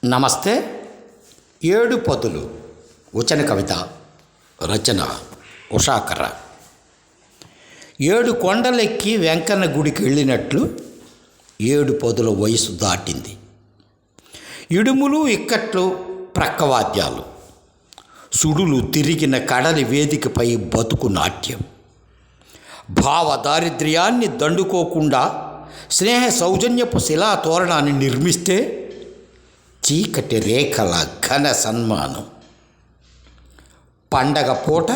నమస్తే. ఏడు పదులు వచన కవిత. రచన ఉషాకర. ఏడు కొండలెక్కి వెంకన్న గుడికి వెళ్ళినట్లు ఏడు పదుల వయసు దాటింది. ఇడుములు ఇక్కట్లు ప్రక్కవాద్యాలు, సుడులు తిరిగిన కడలి వేదికపై బతుకు నాట్యం. భావ దారిద్ర్యాన్ని దండుకోకుండా స్నేహ సౌజన్యపు శిలా తోరణాన్ని నిర్మిస్తే చీకటి రేఖల ఘన సన్మానం. పండగ పూట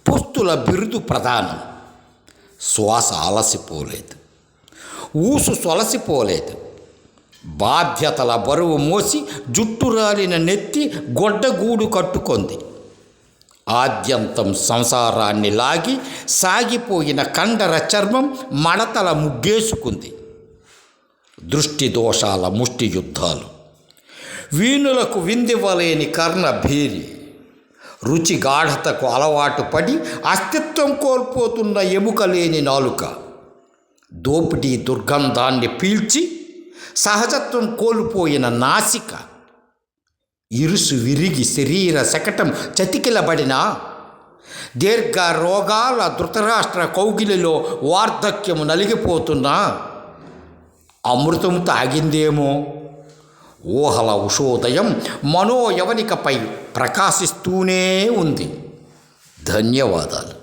పుస్తుల బిరుదు ప్రధానం. శ్వాస అలసిపోలేదు, ఊసు సొలసిపోలేదు. బాధ్యతల బరువు మోసి జుట్టు రాలిన నెత్తి గొడ్డగూడు కట్టుకొంది. ఆద్యంతం సంసారాన్ని లాగి సాగిపోయిన కండర చర్మం మడతల ముగ్గేసుకుంది. దృష్టి దోషాల ముష్టి యుద్ధాలు, వీణులకు విందివ్వలేని కర్ణభేరి, రుచి గాఢతకు అలవాటు పడి అస్తిత్వం కోల్పోతున్న ఎముక లేని నాలుక, దోపిడీ దుర్గంధాన్ని పీల్చి సహజత్వం కోల్పోయిన నాసిక, ఇరుసు విరిగి శరీర శకటం చతికిలబడిన దీర్ఘ రోగాల ధృతరాష్ట్ర కౌగిలిలో వార్ధక్యము నలిగిపోతున్న అమృతం తాగిందేమో. ఊహల ఉషోదయం మనోయవనికపై ప్రకాశిస్తూనే ఉంది. ధన్యవాదాలు.